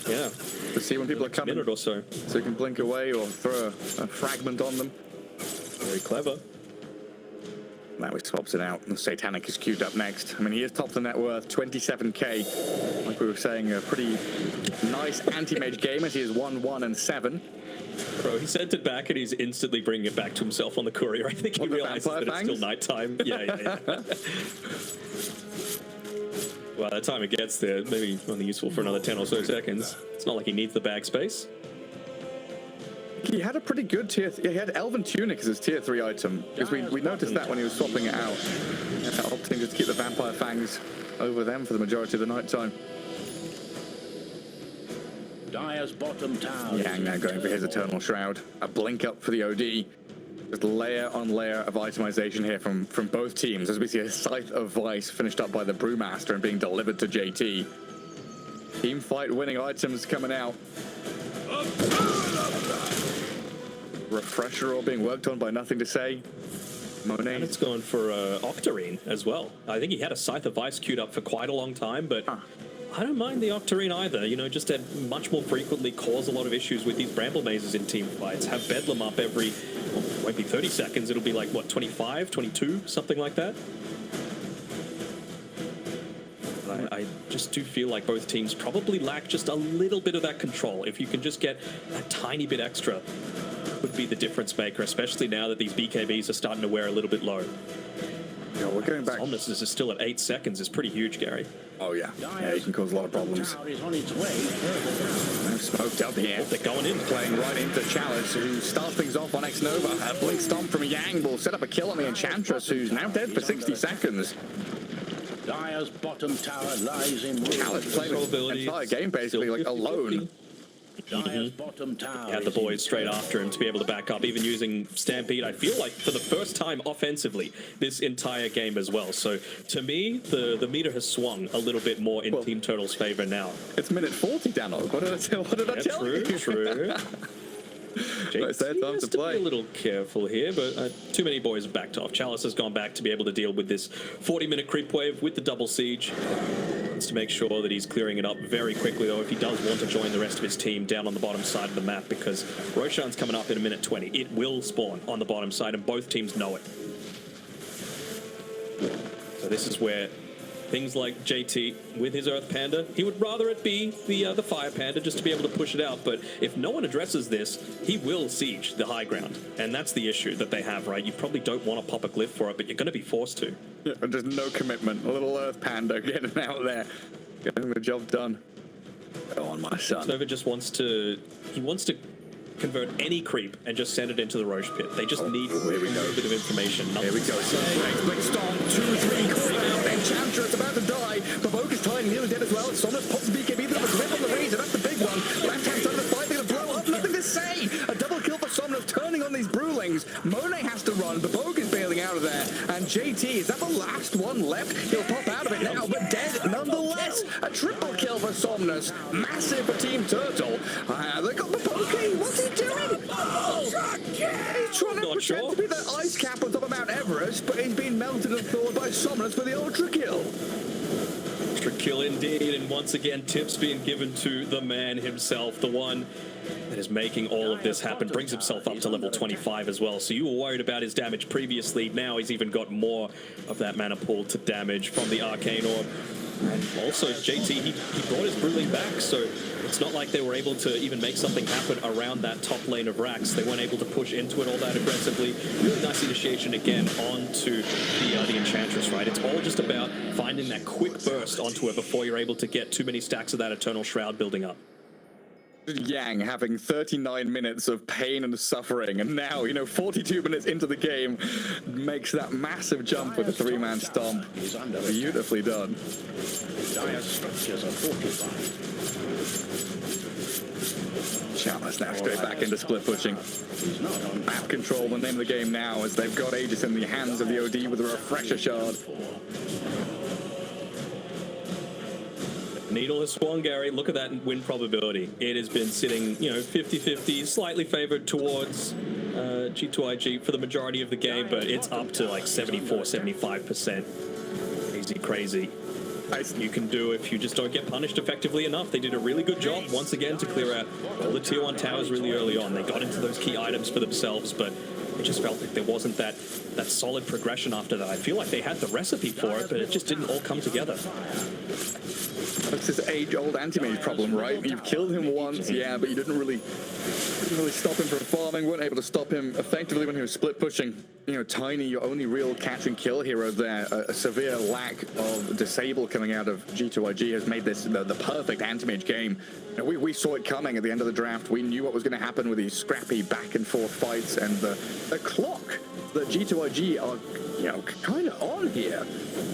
Yeah. To see when people are coming. A minute or so. So you can blink away or throw a fragment on them. Very clever. Now he swaps it out. The Satanic is queued up next. I mean, he is top of the net worth, 27k. Like we were saying, a pretty nice anti-mage game as he is 1-1-7. Bro, he sent it back and he's instantly bringing it back to himself on the courier. I think he realizes that it's still nighttime. Yeah. Well, by the time it gets there, maybe only useful for another 10 or so seconds. It's not like he needs the bag space. He had a pretty good tier. He had Elven Tunic as his tier 3 item, because we noticed that when he was swapping it out. Opting just to keep the Vampire Fangs over them for the majority of the night time. Dire's bottom tower. Yang now going for his Eternal Shroud. A blink up for the OD. Just layer on layer of itemization here from both teams, as we see a Scythe of Vice finished up by the Brewmaster and being delivered to JT. Team fight winning items coming out. Refresher all being worked on by Nothing to Say. Monet. And it's going for Octarine as well. I think he had a Scythe of Vice queued up for quite a long time, but I don't mind the Octarine either. You know, just to much more frequently cause a lot of issues with these Bramble Mazes in team fights. Have Bedlam up every, well, it won't be 30 seconds, it'll be like, what, 25, 22, something like that? I just do feel like both teams probably lack just a little bit of that control. If you can just get a tiny bit extra, would be the difference maker, especially now that these BKBs are starting to wear a little bit low. Yeah, we're going back. Omnis is still at 8 seconds is pretty huge, Gary. Oh yeah, yeah, he can cause a lot of problems. Smoked up here. They're going in. Playing right into Chalice, who starts things off on X-Nova. A blink stomp from Yang will set up a kill on the Enchantress, who's now dead for 60 seconds. Dire's bottom tower lies in ruins. Chalice playing the entire game basically like alone. Dire's bottom tower. Had the boys straight after him to be able to back up, even using Stampede, I feel like, for the first time offensively this entire game as well. So, to me, the meter has swung a little bit more in Team Turtle's favor now. It's minute 40, Danog. What did I tell you? True. JT has to be a little careful here, but too many boys have backed off. Chalice has gone back to be able to deal with this 40-minute creep wave with the double siege. Wants to make sure that he's clearing it up very quickly, though, if he does want to join the rest of his team down on the bottom side of the map, because Roshan's coming up in a minute 20. It will spawn on the bottom side, and both teams know it. So this is where things like JT with his Earth Panda, he would rather it be the Fire Panda just to be able to push it out. But if no one addresses this, he will siege the high ground. And that's the issue that they have, right? You probably don't want to pop a glyph for it, but you're going to be forced to. Yeah, and there's no commitment. A little Earth Panda getting out there. Getting the job done. Go on, my son. Nova just wants to convert any creep and just send it into the Roche pit. They just need a little bit of information. Here we go. Blink Storm, 2-3, call out. Enchantress about to die. Baboka's tiny, nearly dead as well. Somnus pops the BKB, but a grip on the razor. That's the big one. Left hand side of the fight, they're gonna blow up. Nothing to say. A double kill for Somnus, turning on these Brewlings. Monet has to run. Baboka's bailing out of there. And JT, is that the last one left? He'll pop out of it now, but dead nonetheless. A triple kill for Somnus. Massive for Team Turtle. They got Baboka. What's he doing? He's trying to pretend to be the ice cap on top of Mount Everest, but he's been melted and thawed by Somnus for the ultra kill. Ultra kill indeed, and once again, tips being given to the man himself, the one that is making all of this happen. Brings himself up to level 25 as well. So you were worried about his damage previously. Now he's even got more of that mana pool to damage from the Arcane Orb. And also, JT, he brought his Brewling back, so it's not like they were able to even make something happen around that top lane of Rax. They weren't able to push into it all that aggressively. Really nice initiation again onto the Enchantress, right? It's all just about finding that quick burst onto it before you're able to get too many stacks of that Eternal Shroud building up. Yang having 39 minutes of pain and suffering, and now, 42 minutes into the game, makes that massive jump with a 3-man stomp. Beautifully done. Dire structures are fortified. Chalmers now straight back into split pushing. Map control, the name of the game now, as they've got Aegis in the hands of the OD with a refresher shard. Needle has swung, Gary. Look at that win probability. It has been sitting, 50-50, slightly favored towards G2IG for the majority of the game, but it's up to like 74-75%. Crazy. You can do if you just don't get punished effectively enough. They did a really good job once again to clear out all the tier 1 towers really early on. They got into those key items for themselves, but it just felt like there wasn't that solid progression after that. I feel like they had the recipe for it, but it just didn't all come together. That's this age-old anti-mage problem, right? You've killed him once, yeah, but you didn't really stop him from farming, weren't able to stop him effectively when he was split pushing. Tiny, your only real catch and kill hero there. A severe lack of disable coming out of G2IG has made this the perfect anti-mage game. We saw it coming at the end of the draft. We knew what was going to happen with these scrappy back and forth fights, and the clock that G2IG are kind of on here.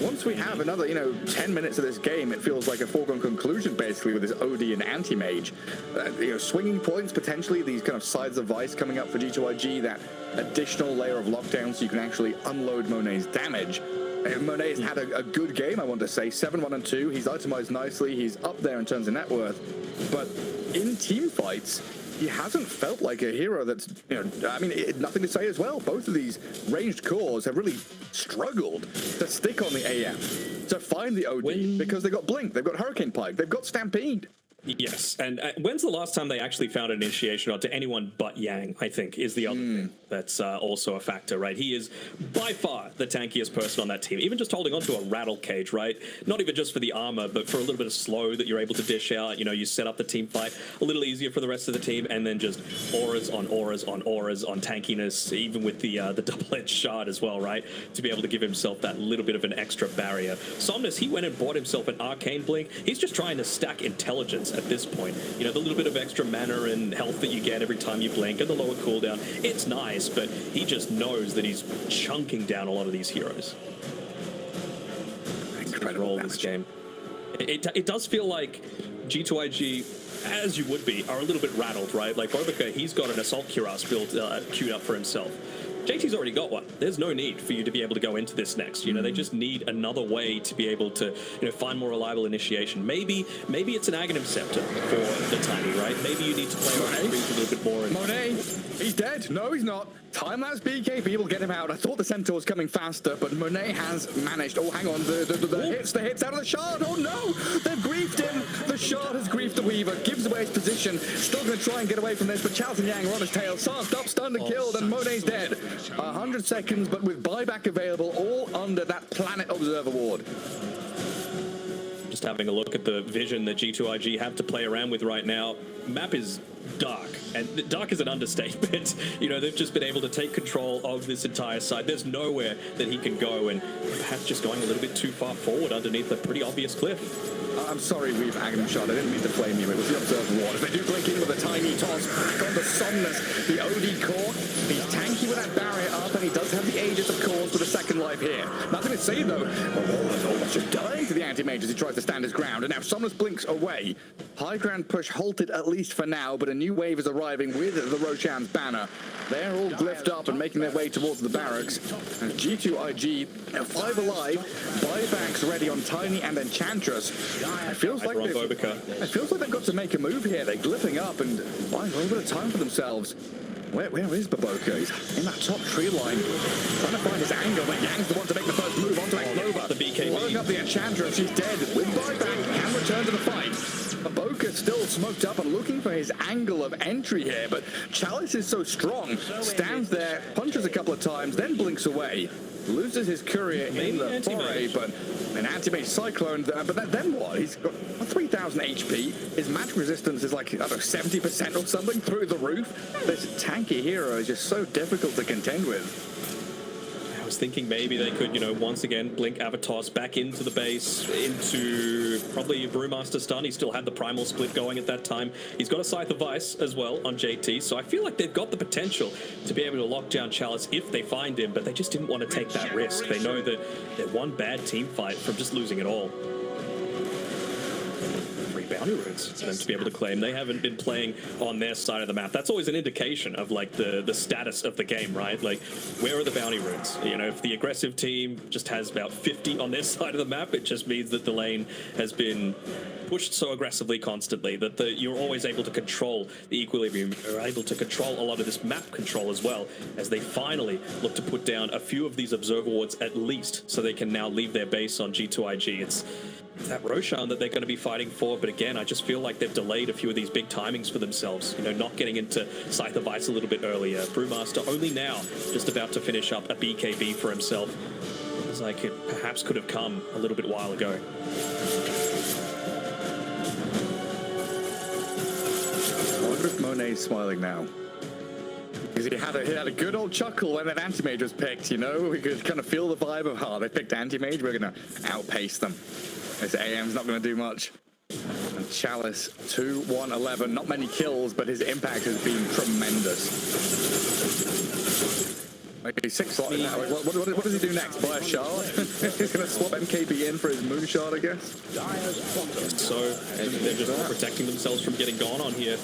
Once we have another 10 minutes of this game, it feels like a foregone conclusion basically with this OD and anti-mage. Swinging points potentially, these kind of sides of vice coming up for G2IG, that additional layer of lockdown so you can actually unload Monet's damage. Monet has had a good game, I want to say. 7-1-2. He's itemized nicely. He's up there in terms of net worth. But in team fights, he hasn't felt like a hero that's, nothing to say as well. Both of these ranged cores have really struggled to stick on the AM, to find the OD, because they've got Blink, they've got Hurricane Pike, they've got Stampede. Yes, and when's the last time they actually found an initiation rod to anyone but Yang, I think, is the other thing that's also a factor, right? He is by far the tankiest person on that team, even just holding onto a rattle cage, right? Not even just for the armor, but for a little bit of slow that you're able to dish out. You set up the team fight a little easier for the rest of the team, and then just auras on auras on auras on tankiness, even with the double-edged shard as well, right? To be able to give himself that little bit of an extra barrier. Somnus, he went and bought himself an Arcane Blink. He's just trying to stack intelligence at this point. The little bit of extra mana and health that you get every time you blink and the lower cooldown, it's nice, but he just knows that he's chunking down a lot of these heroes. Incredible this game. It does feel like G2IG, as you would be, are a little bit rattled, right? Like Bobika, he's got an Assault Cuirass built queued up for himself. JT's already got one. There's no need for you to be able to go into this next. They just need another way to be able to, find more reliable initiation. Maybe it's an Aghanim Scepter for the Tiny, right? Maybe you need to play around a little bit more. Monet, he's dead. No, he's not. Time-lapse BKB will get him out. I thought the Centaur was coming faster, but Monet has managed. Oh, hang on. The hits out of the shard. Oh, no. They've griefed him. The shard has griefed the Weaver. Gives away his position. Still going to try and get away from this, but Charles and Yang are on his tail. Sarked up, stunned and killed, and Monet's dead. 100 seconds, but with buyback available, all under that Planet Observer ward. Just having a look at the vision that G2IG have to play around with right now. Map is dark. And dark is an understatement. You know, they've just been able to take control of this entire side. There's nowhere that he can go, and perhaps just going a little bit too far forward underneath a pretty obvious cliff. I'm sorry, we've Agam shot. I didn't mean to flame you. It was the observed ward. If they do blink in with a tiny toss back onto Somnus, the OD core, he's tanky with that barrier up, and he does have the Aegis, of course, with a second life here. Nothing to say, though. Oh, just dying to the anti-mage as he tries to stand his ground, and now Somnus blinks away. High ground push halted, at least for now, but a new wave is arriving with the Roshan's banner. They're all glyphed up and making their way towards the barracks. And G2IG, now 5 alive, buybacks ready on Tiny and Enchantress. It feels like they've got to make a move here. They're glyphing up and buying a little bit of time for themselves. Where is Baboka? He's in that top tree line, trying to find his angle, but Yang's the one to make the first move onto Nova. The BKB. Blowing up the Enchantress, she's dead. With buyback, can return to the fight. Baboka still smoked up and looking for his angle of entry here, but Chalice is so strong, stands there, punches a couple of times, then blinks away. Loses his courier in the foray, but an anti-mage cyclone. But then what? He's got 3,000 HP. His match resistance is like, I don't know, 70% or something through the roof. This tanky hero is just so difficult to contend with. I was thinking maybe they could, you know, once again blink Avatos back into the base, into probably Brewmaster stun. He still had the primal split going at that time. He's got a Scythe of Vice as well on JT, so I feel like they've got the potential to be able to lock down Chalice if they find him, but they just didn't want to take that risk. They know that they're one bad team fight from just losing it all. Bounty runes for them to be able to claim. They haven't been playing on their side of the map. That's always an indication of like the status of the game, right? Like, where are the bounty runes? You know, if the aggressive team just has about 50 on their side of the map, it just means that the lane has been pushed so aggressively constantly that you're always able to control the equilibrium. You're able to control a lot of this map control as well, as they finally look to put down a few of these observer wards at least, so they can now leave their base on G2IG. It's that Roshan that they're going to be fighting for, but again, I just feel like they've delayed a few of these big timings for themselves. You know, not getting into Scythe of Vice a little bit earlier. Brewmaster only now just about to finish up a BKB for himself. It was like it perhaps could have come a little bit while ago. I wonder if Monet's smiling now. Because he had a good old chuckle when that anti-mage was picked, you know? We could kind of feel the vibe of, oh, they picked anti-mage, we're going to outpace them. This AM's not going to do much. And Chalice, 2-1-11. Not many kills, but his impact has been tremendous. Okay, 6 slots now. What does he do next? Buy a shard? He's going to swap MKB in for his moon shard, I guess? So, and they're just protecting themselves from getting gone on here.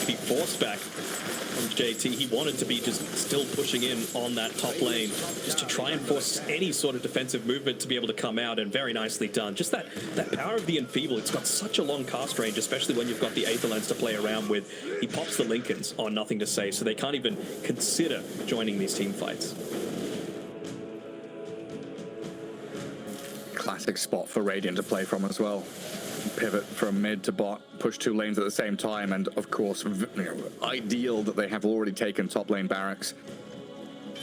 Be forced back from JT. He wanted to be just still pushing in on that top lane, just to try and force any sort of defensive movement to be able to come out, and very nicely done. Just that power of the Enfeeble, it's got such a long cast range, especially when you've got the Aether Lens to play around with. He pops the Lincolns on Nothing to Say, so they can't even consider joining these team fights. Classic spot for Radiant to play from as well. Pivot from mid to bot, push 2 lanes at the same time, and of course, ideal that they have already taken top lane barracks.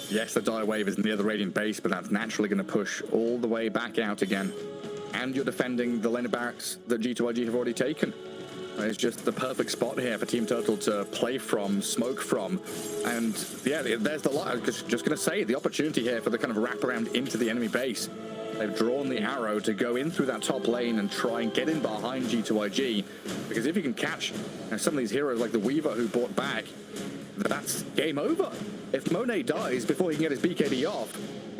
Yes, the Dire Wave is near the Radiant base, but that's naturally going to push all the way back out again. And you're defending the lane of barracks that G2IG have already taken. It's just the perfect spot here for Team Turtle to play from, smoke from, and yeah, there's the lot. I was just going to say, the opportunity here for the kind of wraparound into the enemy base. They've drawn the arrow to go in through that top lane and try and get in behind G2IG, because if you can catch some of these heroes like the Weaver who bought back, that's game over. If Monet dies before he can get his BKB off,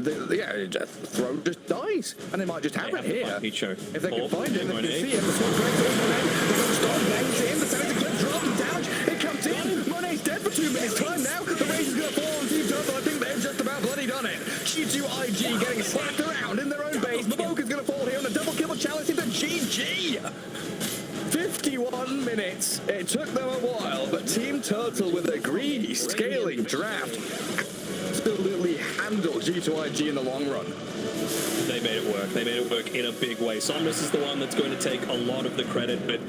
Throne just dies, and they might just have it here. If they can find him, they can see him. The smoke breaks over Monet. The storm bangs in. The Senator clip drops and damage. It comes in. Monet's dead for 2 minutes time now. The race is going to fall on Team Turtle. I think they've just about bloody done it. G2IG getting slapped around in their own base. Baboka's going to fall here on a double kill with Chalice into GG. 51 minutes. It took them a while, but Team Turtle with a greedy scaling draft absolutely handled G2IG in the long run. They made it work. They made it work in a big way. Somnus is the one that's going to take a lot of the credit, but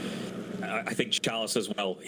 I think Chalice as well.